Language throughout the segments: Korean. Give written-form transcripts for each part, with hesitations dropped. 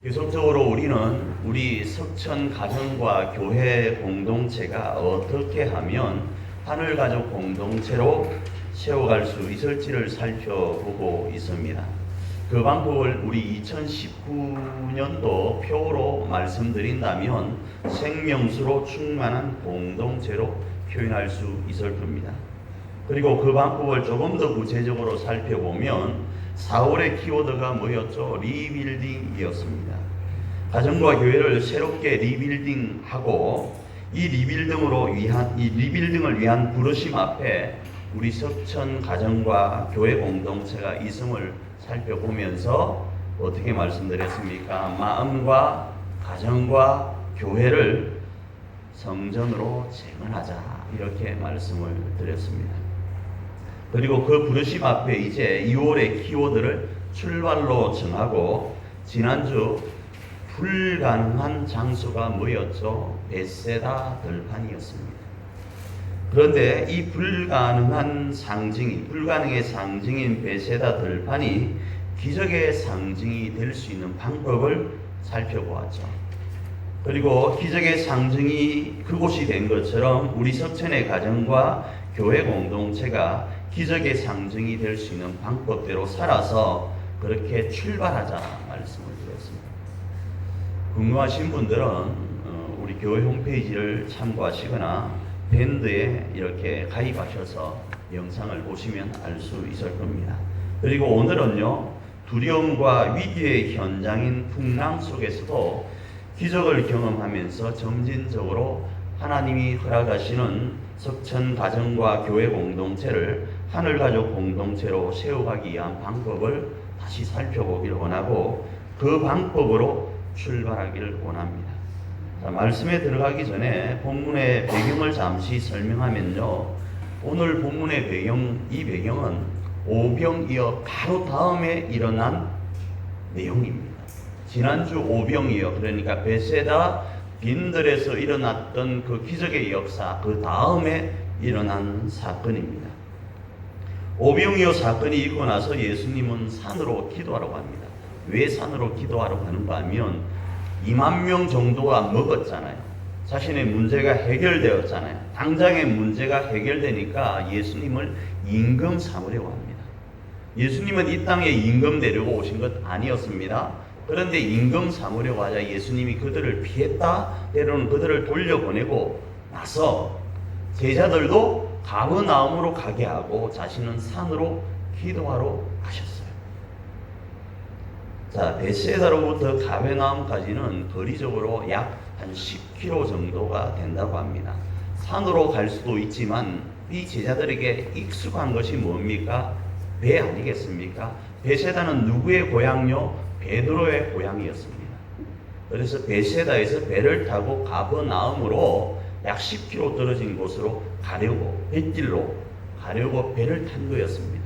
계속적으로 우리는 우리 석천 가정과 교회 공동체가 어떻게 하면 하늘가족 공동체로 세워갈 수 있을지를 살펴보고 있습니다. 그 방법을 우리 2019년도 표로 말씀드린다면 생명수로 충만한 공동체로 표현할 수 있을 겁니다. 그리고 그 방법을 조금 더 구체적으로 살펴보면 4월의 키워드가 뭐였죠? 리빌딩이었습니다. 가정과 교회를 새롭게 리빌딩하고 이 리빌딩을 위한 부르심 앞에 우리 석천 가정과 교회 공동체가 있음을 살펴보면서 어떻게 말씀드렸습니까? 마음과 가정과 교회를 성전으로 재건하자 이렇게 말씀을 드렸습니다. 그리고 그 부르심 앞에 이제 2월의 키워드를 출발로 정하고 지난주 불가능한 장소가 뭐였죠? 베세다 들판이었습니다. 그런데 이 불가능의 상징인 베세다 들판이 기적의 상징이 될 수 있는 방법을 살펴보았죠. 그리고 기적의 상징이 그곳이 된 것처럼 우리 석천의 가정과 교회 공동체가 기적의 상징이 될 수 있는 방법대로 살아서 그렇게 출발하자 말씀을 드렸습니다. 궁금하신 분들은 우리 교회 홈페이지를 참고하시거나 밴드에 이렇게 가입하셔서 영상을 보시면 알 수 있을 겁니다. 그리고 오늘은요, 두려움과 위기의 현장인 풍랑 속에서도 기적을 경험하면서 점진적으로 하나님이 허락하시는 석천 가정과 교회 공동체를 하늘가족 공동체로 세워가기 위한 방법을 다시 살펴보길 원하고 그 방법으로 출발하기를 원합니다. 자, 말씀에 들어가기 전에 본문의 배경을 잠시 설명하면요, 오늘 본문의 이 배경은 오병이어 바로 다음에 일어난 내용입니다. 지난주 오병이어, 그러니까 베세다 빈들에서 일어났던 그 기적의 역사, 그 다음에 일어난 사건입니다. 오병이어 사건이 있고 나서 예수님은 산으로 기도하러 갑니다. 왜 산으로 기도하러 가는가 하면 2만 명 정도가 먹었잖아요. 자신의 문제가 해결되었잖아요. 당장의 문제가 해결되니까 예수님을 임금 삼으려고 합니다. 예수님은 이 땅에 임금 내려고 오신 것 아니었습니다. 그런데 임금 삼으려고 하자 예수님이 그들을 피했다, 때로는 그들을 돌려보내고 나서 제자들도 가버나움으로 가게 하고 자신은 산으로 기도하러 가셨어요. 자, 베세다로부터 가버나움까지는 거리적으로 약 한 10km 정도가 된다고 합니다. 산으로 갈 수도 있지만 이 제자들에게 익숙한 것이 뭡니까? 배 아니겠습니까? 베세다는 누구의 고향요? 베드로의 고향이었습니다. 그래서 베세다에서 배를 타고 가버나움으로 약 10km 떨어진 곳으로 뱃길로 가려고 배를 탄 거였습니다.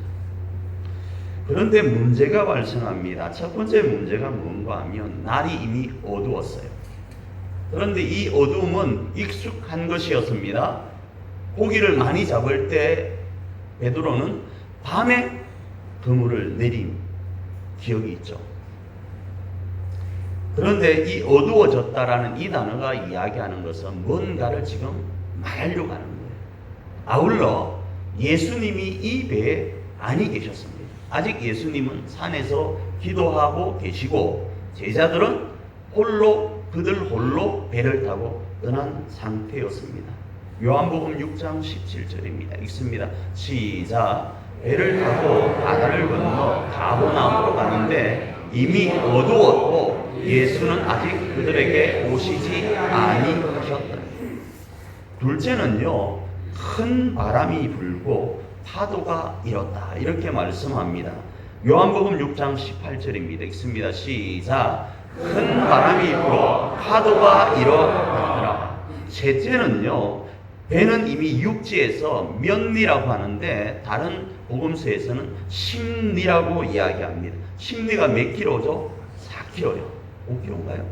그런데 문제가 발생합니다. 첫 번째 문제가 뭔가 하면 날이 이미 어두웠어요. 그런데 이 어두움은 익숙한 것이었습니다. 고기를 많이 잡을 때 베드로는 밤에 그물을 내린 기억이 있죠. 그런데 이 어두워졌다라는 이 단어가 이야기하는 것은 뭔가를 지금 말하려고 하는 거예요. 아울러 예수님이 이 배에 아니 계셨습니다. 아직 예수님은 산에서 기도하고 계시고 제자들은 그들 홀로 배를 타고 떠난 상태였습니다. 요한복음 6장 17절입니다. 읽습니다. 시작. 배를 타고 바다를 건너 가버나움으로 가는데 이미 어두웠고 예수는 아직 그들에게 오시지 아니하셨다. 둘째는요, 큰 바람이 불고 파도가 일었다 이렇게 말씀합니다. 요한복음 6장 18절입니다. 읽습니다. 시작. 큰 바람이 불어 파도가 일어나더라. 셋째는요, 배는 이미 육지에서 몇리라고 하는데 다른 복음서에서는 십리라고 이야기합니다. 십리가 몇 킬로죠? 4킬로요. 5킬로인가요?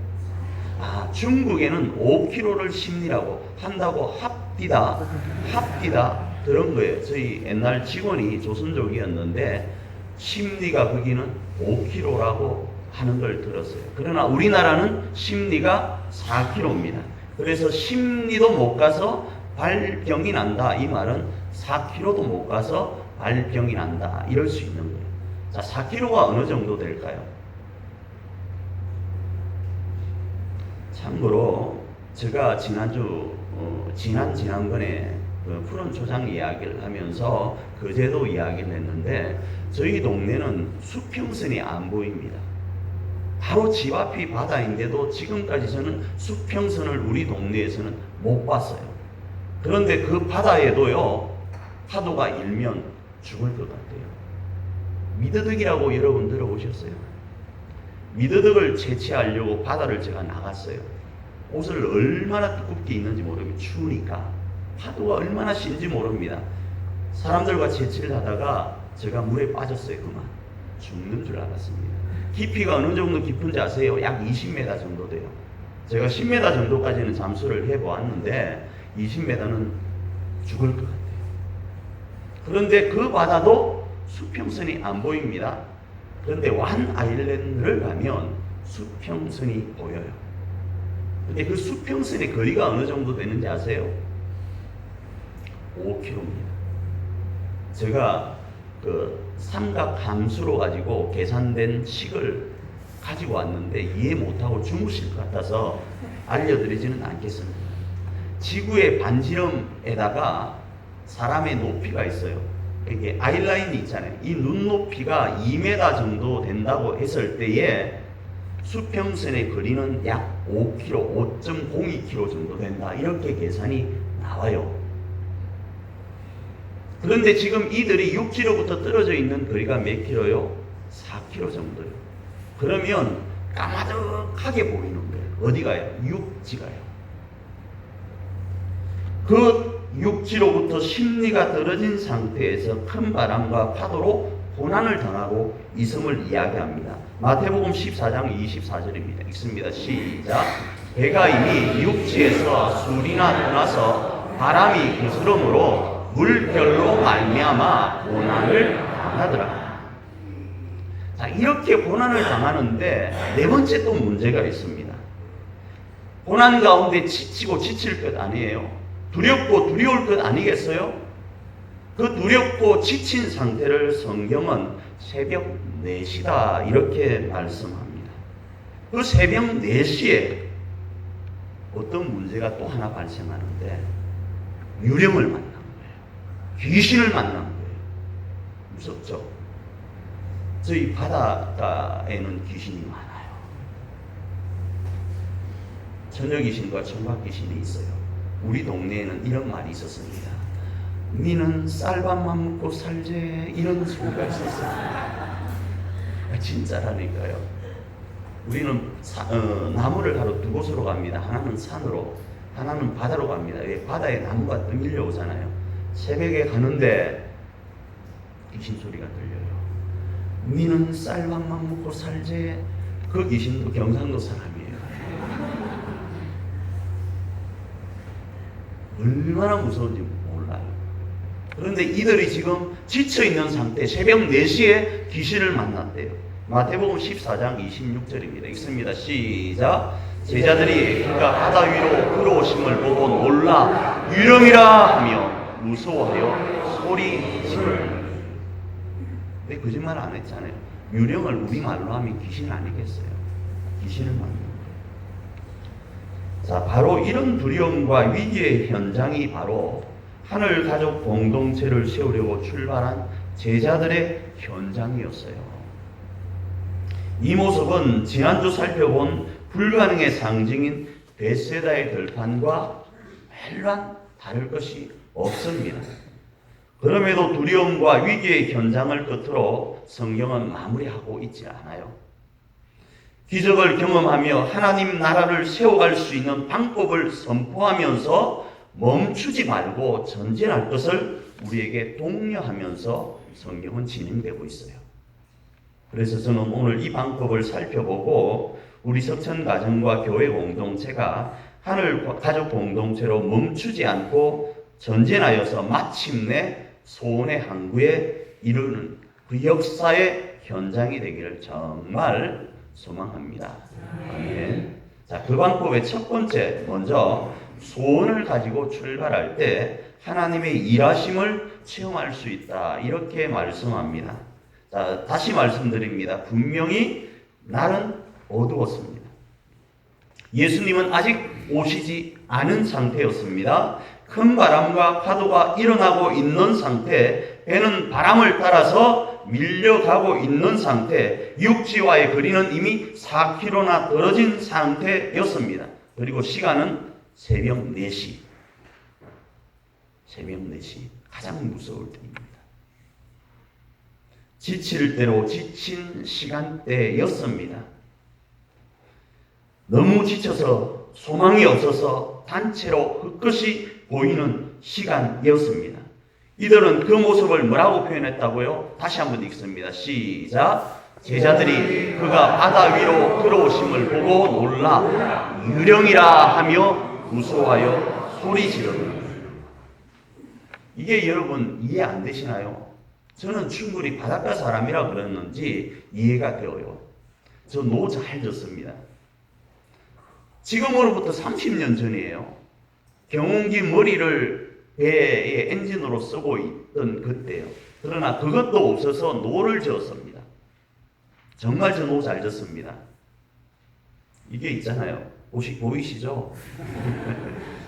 중국에는 5킬로를 십리라고 한다고 합디다 들은 거예요. 저희 옛날 직원이 조선족이었는데 십리가 거기는 5킬로라고 하는 걸 들었어요. 그러나 우리나라는 심리가 4km입니다. 그래서 심리도 못 가서 발병이 난다. 이 말은 4km도 못 가서 발병이 난다. 이럴 수 있는 거예요. 자, 4km가 어느 정도 될까요? 참고로 제가 지난번에 푸른 초장 이야기를 하면서 거제도 이야기를 했는데 저희 동네는 수평선이 안 보입니다. 바로 집 앞이 바다인데도 지금까지 저는 수평선을 우리 동네에서는 못 봤어요. 그런데 그 바다에도요, 파도가 일면 죽을 것 같아요. 미더덕이라고 여러분 들어보셨어요? 미더덕을 채취하려고 바다를 제가 나갔어요. 옷을 얼마나 두껍게 입는지 모르면 추우니까 파도가 얼마나 센지 모릅니다. 사람들과 채취를 하다가 제가 물에 빠졌어요. 그만 죽는 줄 알았습니다. 깊이가 어느 정도 깊은지 아세요? 약 20m 정도 돼요. 제가 10m 정도까지는 잠수를 해보았는데 20m는 죽을 것 같아요. 그런데 그 바다도 수평선이 안 보입니다. 그런데 완 아일랜드를 가면 수평선이 보여요. 근데 그 수평선의 거리가 어느 정도 되는지 아세요? 5km입니다. 제가 그 삼각함수로 가지고 계산된 식을 가지고 왔는데 이해 못하고 주무실 것 같아서 알려드리지는 않겠습니다. 지구의 반지름에다가 사람의 높이가 있어요. 이게 아이라인이 있잖아요. 이 눈높이가 2m 정도 된다고 했을 때에 수평선의 거리는 약 5km, 5.02km 정도 된다. 이렇게 계산이 나와요. 그런데 지금 이들이 육지로부터 떨어져 있는 거리가 몇 킬로요? 4km 정도요. 그러면 까마득하게 보이는 거예요. 어디가요? 육지가요. 그 육지로부터 심리가 떨어진 상태에서 큰 바람과 파도로 고난을 당하고 있음을 이야기합니다. 마태복음 14장 24절입니다. 읽습니다. 시작. 배가 이미 육지에서 술이나 떠나서 바람이 그스름으로 물결로 말미암아 고난을 당하더라. 자, 이렇게 고난을 당하는데 네 번째 또 문제가 있습니다. 고난 가운데 지치고 지칠 것 아니에요. 두렵고 두려울 것 아니겠어요? 그 두렵고 지친 상태를 성경은 새벽 4시다 이렇게 말씀합니다. 그 새벽 4시에 어떤 문제가 또 하나 발생하는데 유령을 만난 거예요. 귀신을 만난 거예요. 무섭죠? 저희 바닷가에는 귀신이 많아요. 처녀 귀신과 총각 귀신이 있어요. 우리 동네에는 이런 말이 있었습니다. 니는 쌀밥만 먹고 살제, 이런 소리가 있었어요. 진짜라니까요. 우리는 나무를 하러 두 곳으로 갑니다. 하나는 산으로, 하나는 바다로 갑니다. 왜? 바다에 나무가 떠밀려 오잖아요. 새벽에 가는데 귀신 소리가 들려요. 니는 쌀밥만 먹고 살제. 그 귀신도 경상도 사람이에요. 얼마나 무서운지 몰라요. 그런데 이들이 지금 지쳐있는 상태, 새벽 4시에 귀신을 만났대요. 마태복음 14장 26절입니다. 읽습니다. 시작. 제자들이 그가 바다 위로 끌어오심을 보고 놀라 유령이라 하며 무서워하여 소리 지르니. 근데 거짓말 안 했잖아요. 유령을 우리말로 하면 귀신 아니겠어요? 귀신을 만난 거예요. 자, 바로 이런 두려움과 위기의 현장이 바로 하늘 가족 공동체를 세우려고 출발한 제자들의 현장이었어요. 이 모습은 지난주 살펴본 불가능의 상징인 벳세다의 들판과 멜로 다를 것이 없습니다. 그럼에도 두려움과 위기의 현장을 끝으로 성경은 마무리하고 있지 않아요. 기적을 경험하며 하나님 나라를 세워갈 수 있는 방법을 선포하면서 멈추지 말고 전진할 것을 우리에게 독려하면서 성경은 진행되고 있어요. 그래서 저는 오늘 이 방법을 살펴보고 우리 석천 가정과 교회 공동체가 하늘 가족 공동체로 멈추지 않고 전진하여서 마침내 소원의 항구에 이르는 그 역사의 현장이 되기를 정말 소망합니다. 아멘. 자, 그 방법의 첫 번째, 먼저 소원을 가지고 출발할 때 하나님의 일하심을 체험할 수 있다. 이렇게 말씀합니다. 자, 다시 말씀드립니다. 분명히 날은 어두웠습니다. 예수님은 아직 오시지 않은 상태였습니다. 큰 바람과 파도가 일어나고 있는 상태, 배는 바람을 따라서 밀려가고 있는 상태, 육지와의 거리는 이미 4km나 떨어진 상태였습니다. 그리고 시간은 새벽 4시. 새벽 4시. 가장 무서울 때입니다. 지칠 대로 지친 시간대였습니다. 너무 지쳐서 소망이 없어서 단체로 흙것이 보이는 시간이었습니다. 이들은 그 모습을 뭐라고 표현했다고요? 다시 한번 읽습니다. 시작. 제자들이 그가 바다 위로 들어오심을 보고 놀라 유령이라 하며 무서워하여 소리 지르더라. 이게 여러분 이해 안 되시나요? 저는 충분히 바닷가 사람이라 그랬는지 이해가 되어요. 저 노 잘 졌습니다. 지금으로부터 30년 전이에요. 경운기 머리를 배의 엔진으로 쓰고 있던 그때요. 그러나 그것도 없어서 노를 지었습니다. 정말 저 노 잘 졌습니다. 이게 있잖아요. 보이시죠?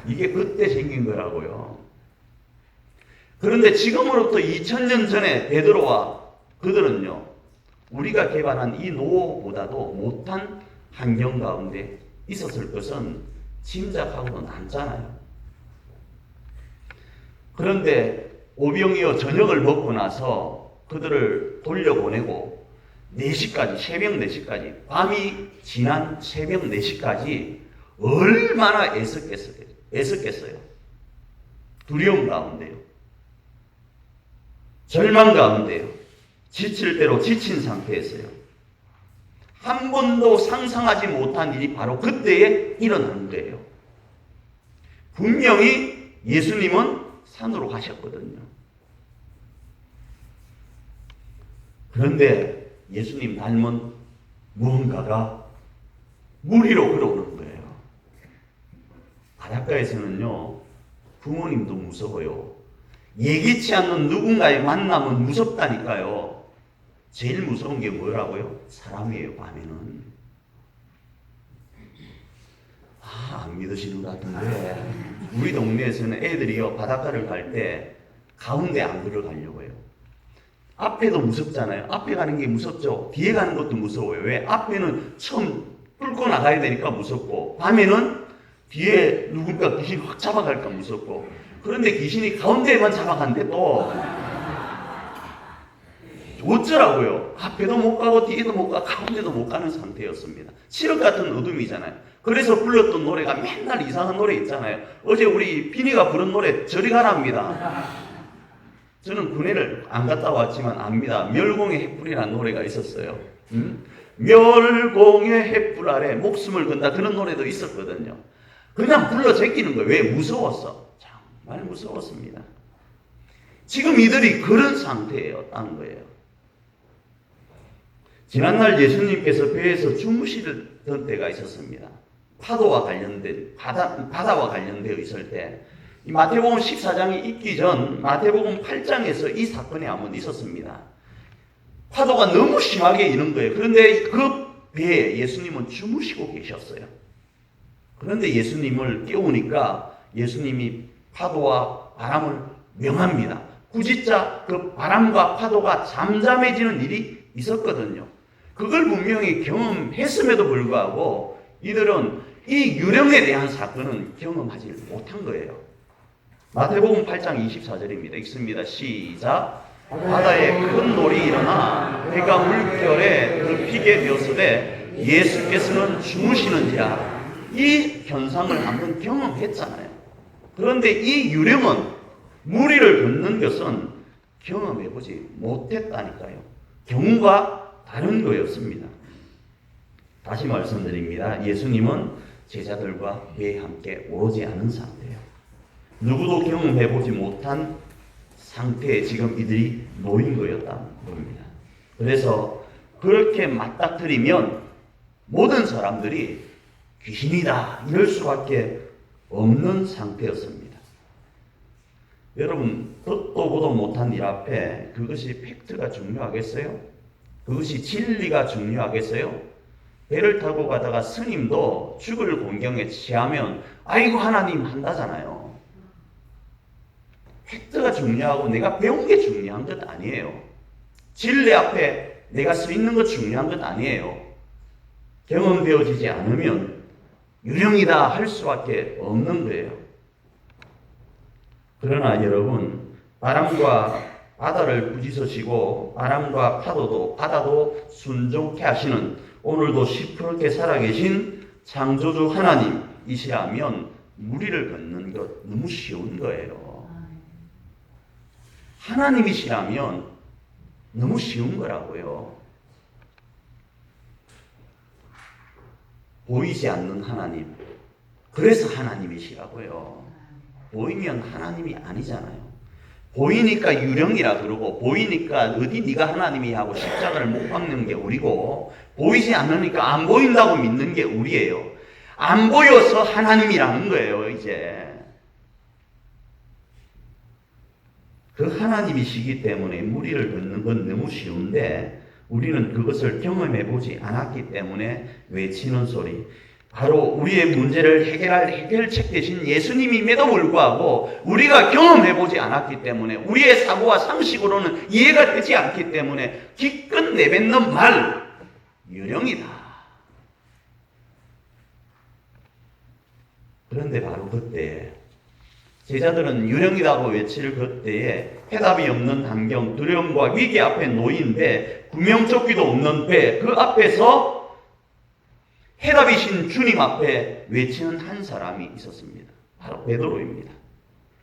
이게 그때 생긴 거라고요. 그런데 지금으로부터 2000년 전에 베드로와 그들은요, 우리가 개발한 이 노보다도 못한 환경 가운데 있었을 것은 짐작하고는 남잖아요. 그런데 오병이어 저녁을 먹고 나서 그들을 돌려보내고 4시까지, 새벽 4시까지, 밤이 지난 새벽 4시까지 얼마나 애썼겠어요. 두려움 가운데요. 절망 가운데요. 지칠 대로 지친 상태에서요. 한 번도 상상하지 못한 일이 바로 그때에 일어나는 거예요. 분명히 예수님은 산으로 가셨거든요. 그런데 예수님 닮은 무언가가 물 위로 걸어오는 거예요. 바닷가에서는요, 부모님도 무서워요. 예기치 않는 누군가의 만남은 무섭다니까요. 제일 무서운 게 뭐라고요? 사람이에요, 밤에는. 안 믿으시는 것 같은데, 우리 동네에서는 애들이요, 바닷가를 갈 때 가운데 안 걸어가려고 해요. 앞에도 무섭잖아요. 앞에 가는 게 무섭죠. 뒤에 가는 것도 무서워요. 왜? 앞에는 처음 뚫고 나가야 되니까 무섭고, 밤에는 뒤에 누군가 귀신 확 잡아갈까 무섭고, 그런데 귀신이 가운데만 잡아간대 또 어쩌라고요? 앞에도 못 가고 뒤에도 못 가고 가운데도 못 가는 상태였습니다. 칠흑 같은 어둠이잖아요. 그래서 불렀던 노래가 맨날 이상한 노래 있잖아요. 어제 우리 비니가 부른 노래 저리 가랍니다. 저는 군에를 안 갔다 왔지만 압니다. 멸공의 횃불이라는 노래가 있었어요. 멸공의 횃불 아래 목숨을 건다, 그런 노래도 있었거든요. 그냥 불러 제끼는 거예요. 왜? 무서웠어. 정말 무서웠습니다. 지금 이들이 그런 상태였다는 거예요. 지난날 예수님께서 배에서 주무시던 때가 있었습니다. 파도와 관련된, 바다와 관련되어 있을 때, 이 마태복음 14장이 있기 전 마태복음 8장에서 이 사건이 한번 있었습니다. 파도가 너무 심하게 이는 거예요. 그런데 그 배에 예수님은 주무시고 계셨어요. 그런데 예수님을 깨우니까 예수님이 파도와 바람을 명합니다. 부짓자 그 바람과 파도가 잠잠해지는 일이 있었거든요. 그걸 분명히 경험했음에도 불구하고 이들은 이 유령에 대한 사건은 경험하지 못한 거예요. 마태복음 8장 24절입니다. 읽습니다. 시작. 바다에 큰 놀이 일어나 배가 물결에 덮이게 되었으되 예수께서는 주무시는지라. 이 현상을 한번 경험했잖아요. 그런데 이 유령은 무리를 걷는 것은 경험해보지 못했다니까요. 경우가 다른 거였습니다. 다시 말씀드립니다. 예수님은 제자들과 배에 함께 오지 않은 상태예요. 누구도 경험해보지 못한 상태에 지금 이들이 놓인 거였다는 겁니다. 그래서 그렇게 맞닥뜨리면 모든 사람들이 귀신이다 이럴 수밖에 없는 상태였습니다. 여러분, 듣도 보도 못한 일 앞에 그것이 팩트가 중요하겠어요? 그것이 진리가 중요하겠어요? 배를 타고 가다가 스님도 죽을 공경에 취하면 아이고 하나님 한다잖아요. 팩트가 중요하고 내가 배운 게 중요한 것 아니에요. 진리 앞에 내가 서 있는 것 중요한 것 아니에요. 경험되어지지 않으면 유령이다 할 수밖에 없는 거예요. 그러나 여러분, 바람과 바다를 부지서시고 바람과 파도도 바다도 순종케 하시는 오늘도 시퍼렇게 살아계신 창조주 하나님이시라면 무리를 걷는 것 너무 쉬운 거예요. 하나님이시라면 너무 쉬운 거라고요. 보이지 않는 하나님, 그래서 하나님이시라고요. 보이면 하나님이 아니잖아요. 보이니까 유령이라 그러고 보이니까 어디 네가 하나님이 하고 십자가를 못 박는 게 우리고 보이지 않으니까 안 보인다고 믿는 게 우리예요. 안 보여서 하나님이라는 거예요. 이제 그 하나님이시기 때문에 무리를 걷는 건 너무 쉬운데 우리는 그것을 경험해 보지 않았기 때문에 외치는 소리, 바로 우리의 문제를 해결할 해결책 대신 예수님임에도 불구하고 우리가 경험해보지 않았기 때문에 우리의 사고와 상식으로는 이해가 되지 않기 때문에 기껏 내뱉는 말, 유령이다. 그런데 바로 그때 제자들은 유령이라고 외칠 그때에 해답이 없는 환경, 두려움과 위기 앞에 놓인 배, 구명조끼도 없는 배, 그 앞에서 해답이신 주님 앞에 외치는 한 사람이 있었습니다. 바로 베드로입니다.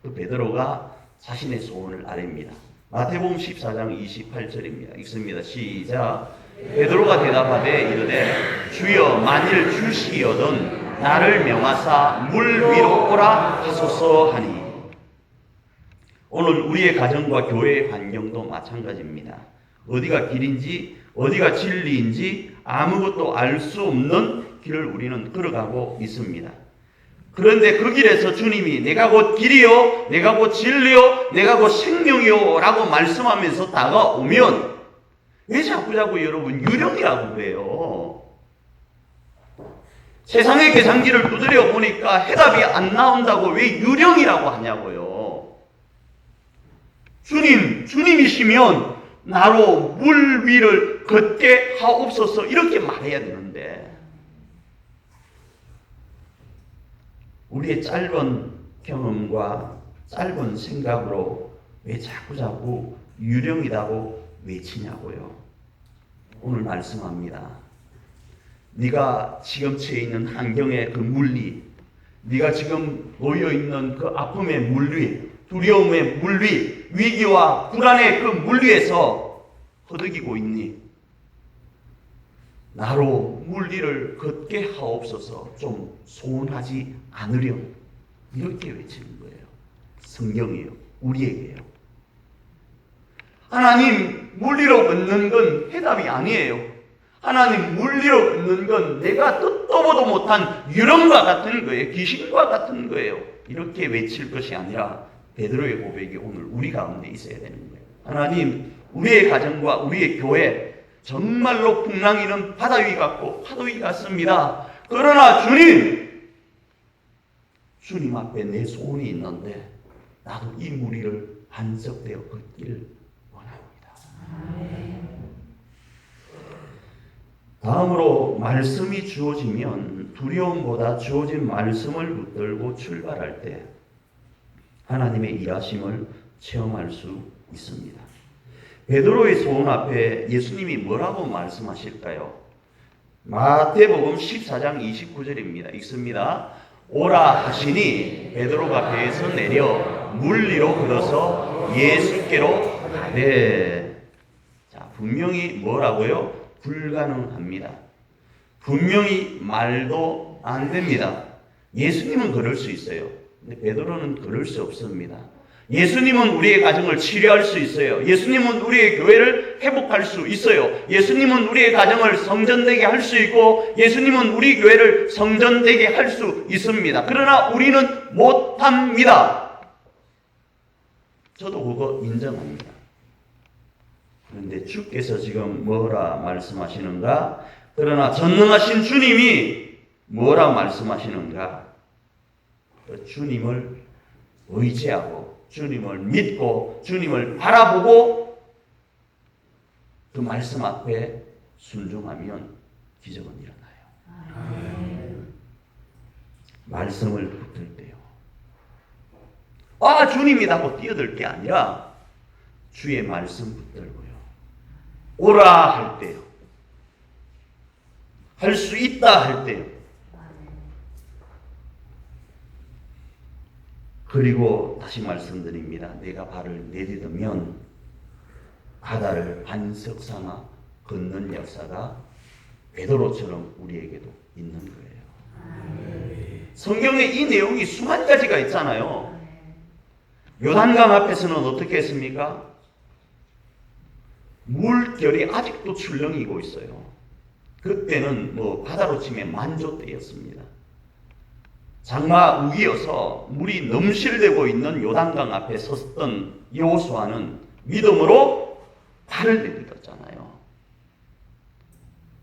그 베드로가 자신의 소원을 아뢰입니다. 마태복음 14장 28절입니다. 읽습니다. 시작. 베드로가 대답하되 이르되 주여 만일 주시여든 나를 명하사 물 위로 오라 하소서 하니. 오늘 우리의 가정과 교회의 환경도 마찬가지입니다. 어디가 길인지 어디가 진리인지 아무것도 알 수 없는 길을 우리는 걸어가고 있습니다. 그런데 그 길에서 주님이 내가 곧 길이요, 내가 곧 진리요, 내가 곧 생명이요 라고 말씀하면서 다가오면 왜 자꾸 여러분 유령이라고 해요? 세상의 계산기를 두드려 보니까 해답이 안 나온다고 왜 유령이라고 하냐고요? 주님이시면 나로 물 위를 걷게 하옵소서 이렇게 말해야 되는데 우리의 짧은 경험과 짧은 생각으로 왜 자꾸 유령이라고 외치냐고요. 오늘 말씀합니다. 네가 지금 처해 있는 환경의 그 물리, 네가 지금 놓여있는 그 아픔의 물리, 두려움의 물리, 위기와 불안의 그 물리에서 허덕이고 있니? 나로 물리를 걷게 하옵소서. 좀 소원하지 않으렴. 이렇게 외치는 거예요. 성경이에요. 우리에게요. 하나님 물리로 걷는 건 해답이 아니에요. 하나님 물리로 걷는 건 내가 듣도 보도 못한 유령과 같은 거예요. 귀신과 같은 거예요. 이렇게 외칠 것이 아니라 베드로의 고백이 오늘 우리 가운데 있어야 되는 거예요. 하나님, 우리의 가정과 우리의 교회 정말로 풍랑이는 바다 위 같고 파도 위 같습니다. 그러나 주님 앞에 내 소원이 있는데 나도 이 무리를 반석되어 걷기를 원합니다. 다음으로 말씀이 주어지면 두려움보다 주어진 말씀을 붙들고 출발할 때 하나님의 일하심을 체험할 수 있습니다. 베드로의 소원 앞에 예수님이 뭐라고 말씀하실까요? 마태복음 14장 29절입니다. 읽습니다. 오라 하시니 베드로가 배에서 내려 물 위로 걸어서 예수께로 가되. 자, 분명히 뭐라고요? 불가능합니다. 분명히 말도 안 됩니다. 예수님은 그럴 수 있어요. 근데 베드로는 그럴 수 없습니다. 예수님은 우리의 가정을 치료할 수 있어요. 예수님은 우리의 교회를 가정을 회복할 수 있어요. 예수님은 우리의 가정을 성전되게 할 수 있고 예수님은 우리 교회를 성전되게 할 수 있습니다. 그러나 우리는 못합니다. 저도 그거 인정합니다. 그런데 주께서 지금 뭐라 말씀하시는가? 그러나 전능하신 주님이 뭐라 말씀하시는가? 주님을 의지하고 주님을 믿고 주님을 바라보고 그 말씀 앞에 순종하면 기적은 일어나요. 말씀을 붙들 때요. 아, 주님이라고 뛰어들 게 아니라 주의 말씀 붙들고요. 오라 할 때요. 할 수 있다 할 때요. 그리고 다시 말씀드립니다. 내가 발을 내딛으면 바다를 반석 삼아 걷는 역사가 베드로처럼 우리에게도 있는 거예요. 성경에 이 내용이 수만 가지가 있잖아요. 요단강 앞에서는 어떻게 했습니까? 물결이 아직도 출렁이고 있어요. 그때는 바다로 치면 만조 때였습니다. 장마 우기여서 물이 넘실대고 있는 요단강 앞에 섰던 여호수아는 믿음으로 발을 내딛었잖아요.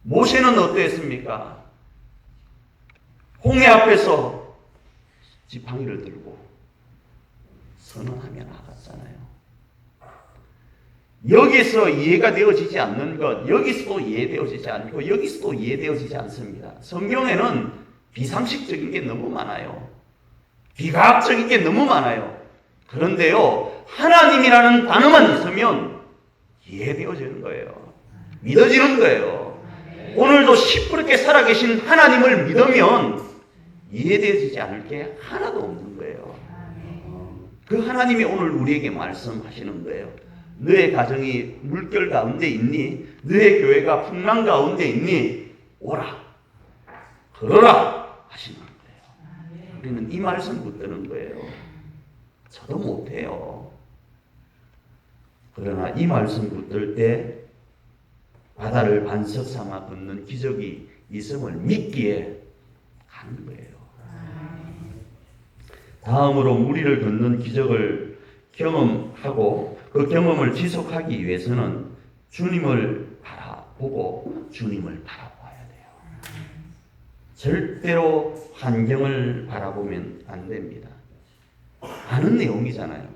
모세는 어땠습니까? 홍해 앞에서 지팡이를 들고 선언하며 나갔잖아요. 여기서 이해가 되어지지 않는 것, 여기서도 이해되어지지 않고 여기서도 이해되어지지 않습니다. 성경에는 비상식적인 게 너무 많아요. 비과학적인 게 너무 많아요. 그런데요, 하나님이라는 단어만 있으면 이해되어지는 거예요. 믿어지는 거예요. 오늘도 시퍼렇게 살아계신 하나님을 믿으면 이해되어지지 않을 게 하나도 없는 거예요. 그 하나님이 오늘 우리에게 말씀하시는 거예요. 너의 가정이 물결 가운데 있니? 너의 교회가 풍랑 가운데 있니? 오라, 걸어라 하시는 거예요. 우리는 이 말씀 붙드는 거예요. 저도 못해요. 그러나 이 말씀 붙들 때 바다를 반석 삼아 걷는 기적이 있음을 믿기에 가는 거예요. 다음으로 무리를 걷는 기적을 경험하고 그 경험을 지속하기 위해서는 주님을 바라보고 주님을 바라봐야 돼요. 절대로 환경을 바라보면 안 됩니다. 아는 내용이잖아요.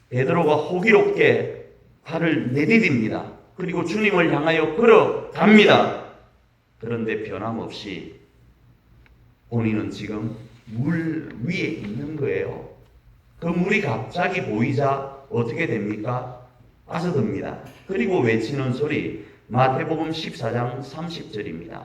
베드로가 호기롭게 발을 내디딥니다. 그리고 주님을 향하여 걸어갑니다. 그런데 변함없이 본인은 지금 물 위에 있는 거예요. 그 물이 갑자기 보이자 어떻게 됩니까? 빠져듭니다. 그리고 외치는 소리, 마태복음 14장 30절입니다.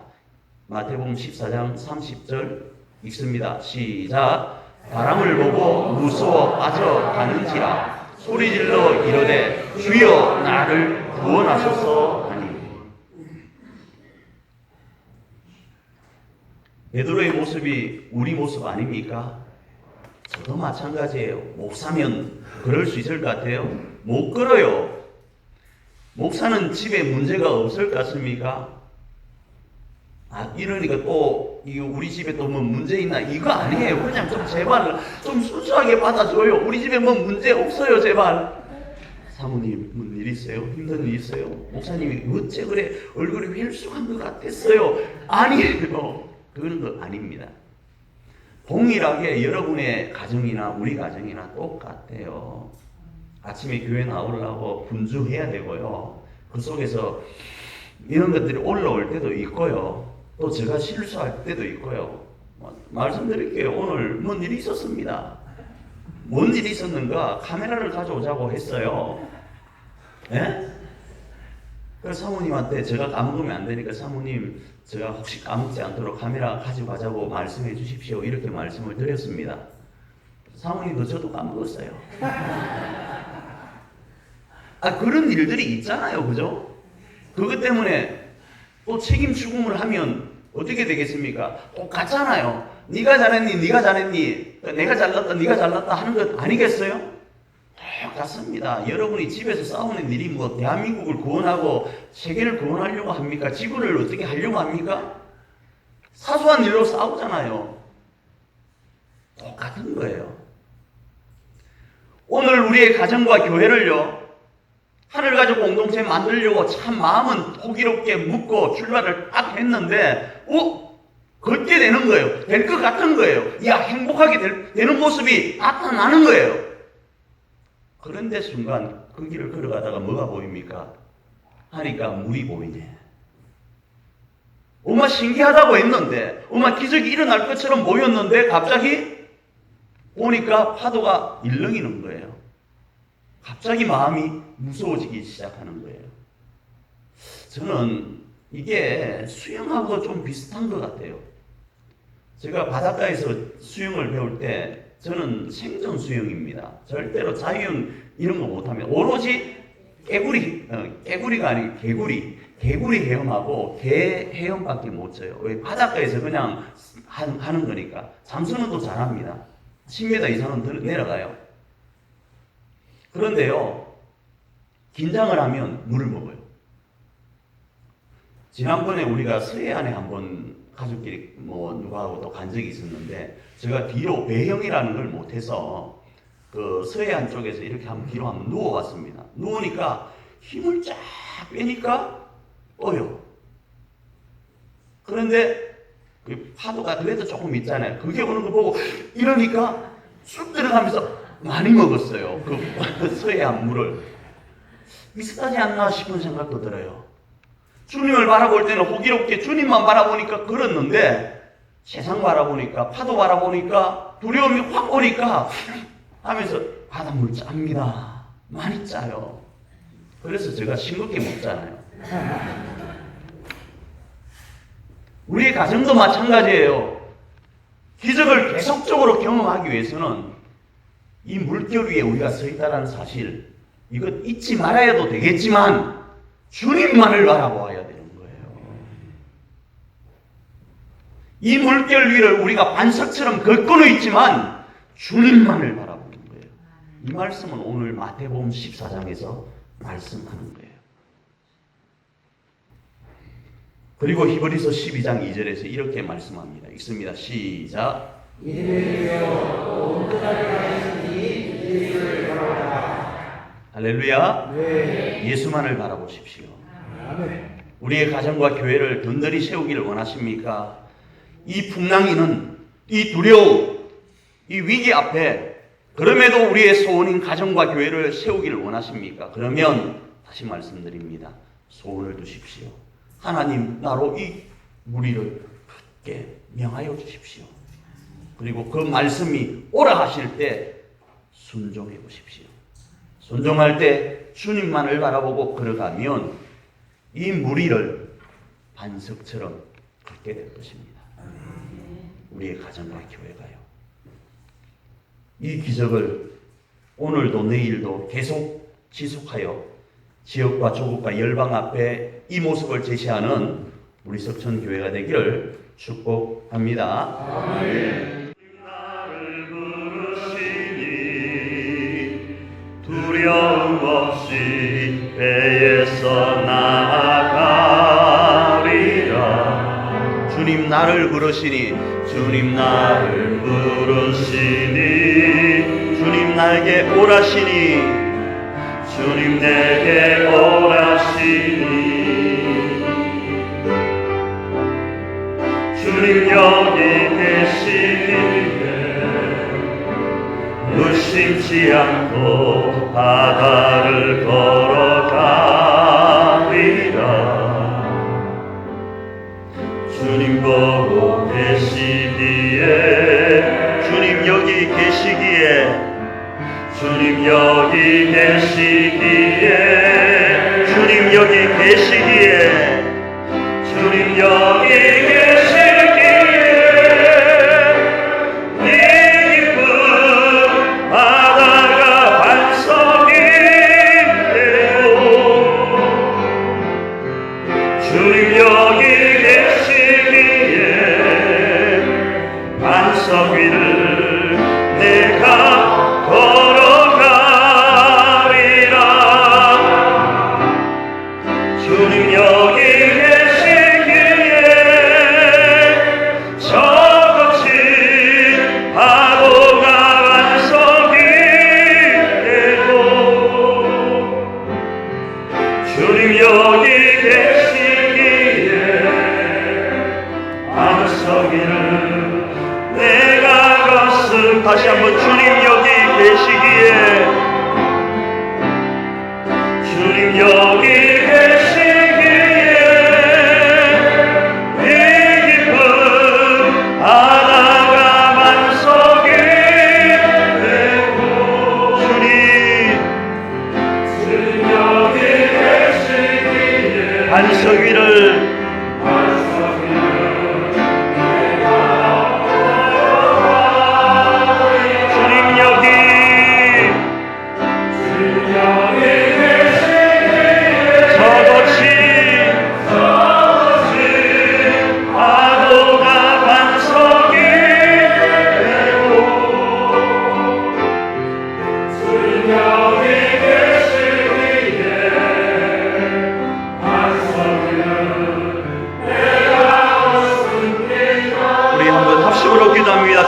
마태복음 14장 30절 읽습니다. 시작. 바람을 보고 무서워 빠져가는지라 소리질러 이르되 주여 나를 구원하소서 하니. 베드로의 모습이 우리 모습 아닙니까? 저도 마찬가지예요. 목사면 그럴 수 있을 것 같아요? 못 걸어요. 목사는 집에 문제가 없을 것 같습니까? 이러니까 또 이거 우리 집에 또 뭐 문제 있나? 이거 아니에요. 그냥 좀 제발 좀 순수하게 받아줘요. 우리 집에 뭐 문제 없어요, 제발. 사모님, 뭔 일 있어요? 힘든 일 있어요? 목사님이 어째 그래 얼굴이 휠쑥한 것 같았어요? 아니에요. 그런 거 아닙니다. 동일하게 여러분의 가정이나 우리 가정이나 똑같아요. 아침에 교회 나오려고 분주해야 되고요. 그 속에서 이런 것들이 올라올 때도 있고요. 또 제가 실수할 때도 있고요. 말씀드릴게요. 오늘 뭔 일이 있었습니다. 뭔 일이 있었는가? 카메라를 가져오자고 했어요. 예? 그래서 사모님한테 제가 까먹으면 안 되니까 사모님 제가 혹시 까먹지 않도록 카메라 가지고 가자고 말씀해 주십시오. 이렇게 말씀을 드렸습니다. 사모님도 저도 까먹었어요. 그런 일들이 있잖아요. 그죠? 그것 때문에 또 책임 추궁을 하면 어떻게 되겠습니까? 똑같잖아요. 네가 잘했니? 네가 잘했니? 내가 잘났다. 네가 잘났다 하는 것 아니겠어요? 똑같습니다. 여러분이 집에서 싸우는 일이 뭐 대한민국을 구원하고 세계를 구원하려고 합니까? 지구를 어떻게 하려고 합니까? 사소한 일로 싸우잖아요. 똑같은 거예요. 오늘 우리의 가정과 교회를요, 하늘가족 공동체 만들려고 참 마음은 호기롭게 묻고 출발을 딱 했는데, 걷게 되는 거예요. 될 것 같은 거예요. 행복하게 되는 모습이 나타나는 거예요. 그런데 순간 그 길을 걸어가다가 뭐가 보입니까? 하니까 물이 보이네. 얼마 신기하다고 했는데, 얼마 기적이 일어날 것처럼 보였는데 갑자기 보니까 파도가 일렁이는 거예요. 갑자기 마음이 무서워지기 시작하는 거예요. 저는 이게 수영하고 좀 비슷한 것 같아요. 제가 바닷가에서 수영을 배울 때 저는 생존 수영입니다. 절대로 자유형 이런 거 못하면 오로지 깨구리가 아니고 개구리 헤엄하고 개 헤엄밖에 못 쳐요. 왜? 바닷가에서 그냥 하는 거니까. 잠수는 잘합니다. 10m 이상은 내려가요. 그런데요, 긴장을 하면 물을 먹어요. 지난번에 우리가 서해안에 한번 가족끼리 누구하고 또 간 적이 있었는데, 제가 뒤로 배형이라는 걸 못해서 그 서해안 쪽에서 이렇게 뒤로 한번 누워봤습니다. 누우니까 힘을 쫙 빼니까 떠요. 그런데 그 파도가 그래도 조금 있잖아요. 그게 오는 거 보고 이러니까 쑥 들어가면서 많이 먹었어요. 그 서해안 물을. 비슷하지 않나 싶은 생각도 들어요. 주님을 바라볼 때는 호기롭게 주님만 바라보니까 그렇는데, 세상 바라보니까, 파도 바라보니까, 두려움이 확 오니까 하면서 바닷물 짭니다. 많이 짜요. 그래서 제가 싱겁게 먹잖아요. 우리의 가정도 마찬가지예요. 기적을 계속적으로 경험하기 위해서는 이 물결 위에 우리가 서 있다는 사실, 이것 잊지 말아야도 되겠지만 주님만을 바라보아야 되는 거예요. 이 물결 위를 우리가 반석처럼 걷고는 있지만 주님만을 바라보는 거예요. 이 말씀은 오늘 마태복음 14장에서 말씀하는 거예요. 그리고 히브리서 12장 2절에서 이렇게 말씀합니다. 읽습니다. 시작. 할렐루야. 네. 예수만을 바라보십시오. 아멘. 우리의 가정과 교회를 든든히 세우기를 원하십니까? 이 풍랑이는, 이 두려움, 이 위기 앞에 그럼에도 우리의 소원인 가정과 교회를 세우기를 원하십니까? 그러면 다시 말씀드립니다. 소원을 두십시오. 하나님, 나로 이 무리를 굳게 명하여 주십시오. 그리고 그 말씀이 오라 하실 때 순종해 보십시오. 순종할 때 주님만을 바라보고 걸어가면 이 무리를 반석처럼 걷게 될 것입니다. 우리의 가정과 교회가요. 이 기적을 오늘도 내일도 계속 지속하여 지역과 조국과 열방 앞에 이 모습을 제시하는 우리 석천교회가 되기를 축복합니다. 아멘. 두려움 없이 배에서 나아가리라. 주님 나를 부르시니, 주님 나를 부르시니, 주님 나에게 오라시니, 주님 내게 오라시니, 주님 여기 계시기에 의심치 않고 바다를 걸어가리라. 주님 보고 계시기에, 주님 여기 계시기에, 주님 여기 계시기에, 주님 여기 계시기에, 주님 여기 계시기에 반석 위를 내가 걸어가 다시 한번 주님 여기 계시기에, 주님 여기 계시기에 이 깊은 바다가 반석이 되고, 주님 여기 계시기에 반석 위를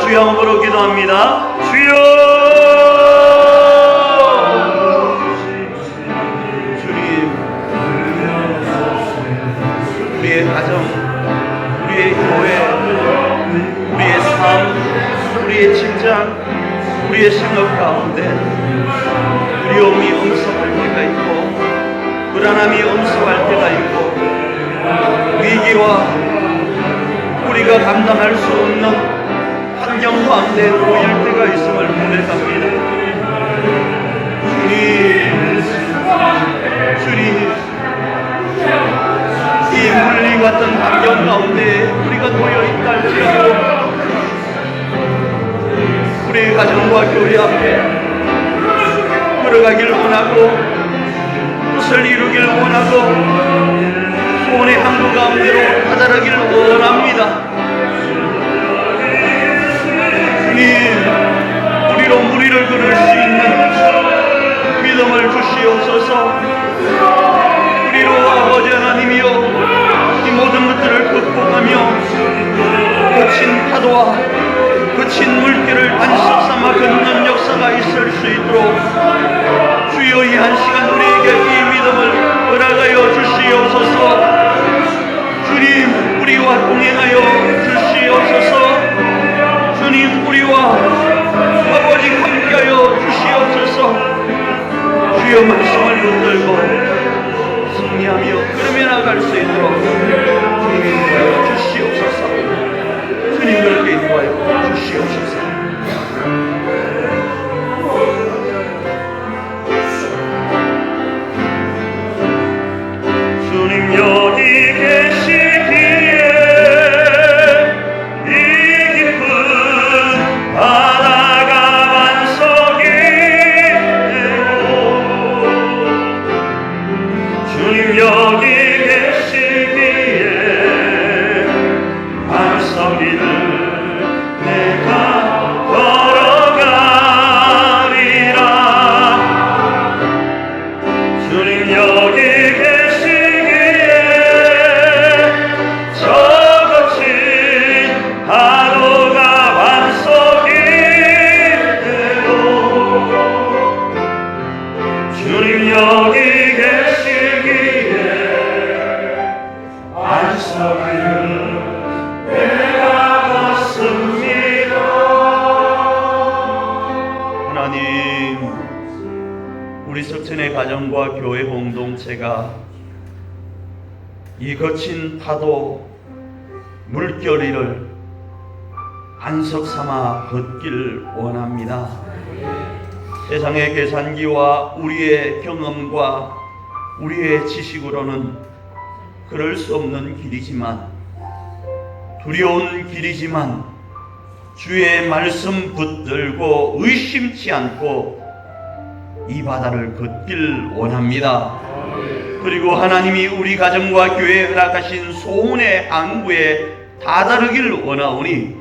주여 한번으로 기도합니다. 주여, 주님, 우리의 가정, 우리의 교회, 우리의 삶, 우리의 직장, 우리의 생업 가운데 두려움이 엄습할 때가 있고, 불안함이 엄습할 때가 있고, 위기와 우리가 감당할 수 없는 환경 가운데 놓일 때가 있음을 고백합니다. 주님, 이 물리 같은 환경 가운데 우리가 놓여 있다 할지라도 우리의 가정과 교회 앞에 걸어가길 원하고, 뜻을 이루길 원하고, 소원의 항구 가운데로 다다르길 원합니다. 우리로 무리를 걸을 수 있는 믿음을 주시옵소서. 우리로 아버지 하나님이여, 이 모든 것들을 극복하며 거친 파도와 거친 물길을 반석 삼아 걷는 역사가 있을 수 있도록 주여 이 한 시간 우리에게 이 믿음을 허락하여 주시옵소서. 주님, 우리와 동행하여 주시옵소서. 주님, 우리와 아버지 함께하여 주시옵소서. 주여 말씀을 붙들고 승리하며 걸으며 나갈 수 있도록 주님 인도하여 주시옵소서. 주님 그렇게 인도하여 주시옵소서. 주님 여기 계시기에 이 깊은 바다가 반석이 되고, 주님 여기 계시기에 반석 위를 내가 걸어가리라. 주님 여기 우리 석천의 가정과 교회 공동체가 이 거친 파도 물결이를 반석 삼아 걷길 원합니다. 세상의 계산기와 우리의 경험과 우리의 지식으로는 그럴 수 없는 길이지만, 두려운 길이지만 주의 말씀 붙들고 의심치 않고 이 바다를 걷길 원합니다. 그리고 하나님이 우리 가정과 교회에 허락하신 소원의 항구에 다다르길 원하오니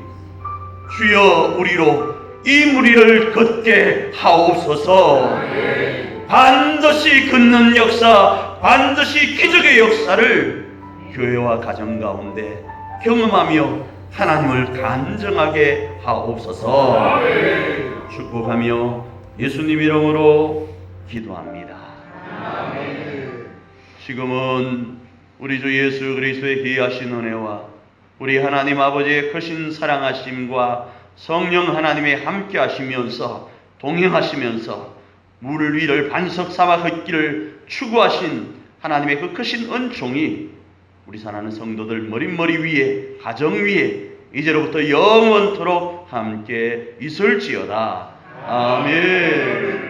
주여 우리로 이 무리를 걷게 하옵소서. 반드시 걷는 역사, 반드시 기적의 역사를 교회와 가정 가운데 경험하며 하나님을 간증하게 하옵소서. 축복하며 예수님 이름으로 기도합니다. 지금은 우리 주 예수 그리스도의 귀하신 은혜와 우리 하나님 아버지의 크신 사랑하심과 성령 하나님의 함께 하시면서 동행하시면서 물 위를 반석 삼아 걷기를 추구하신 하나님의 그 크신 은총이 우리 사랑하는 성도들 머릿머리 위에 가정 위에 이제로부터 영원토록 함께 있을지어다. 아멘.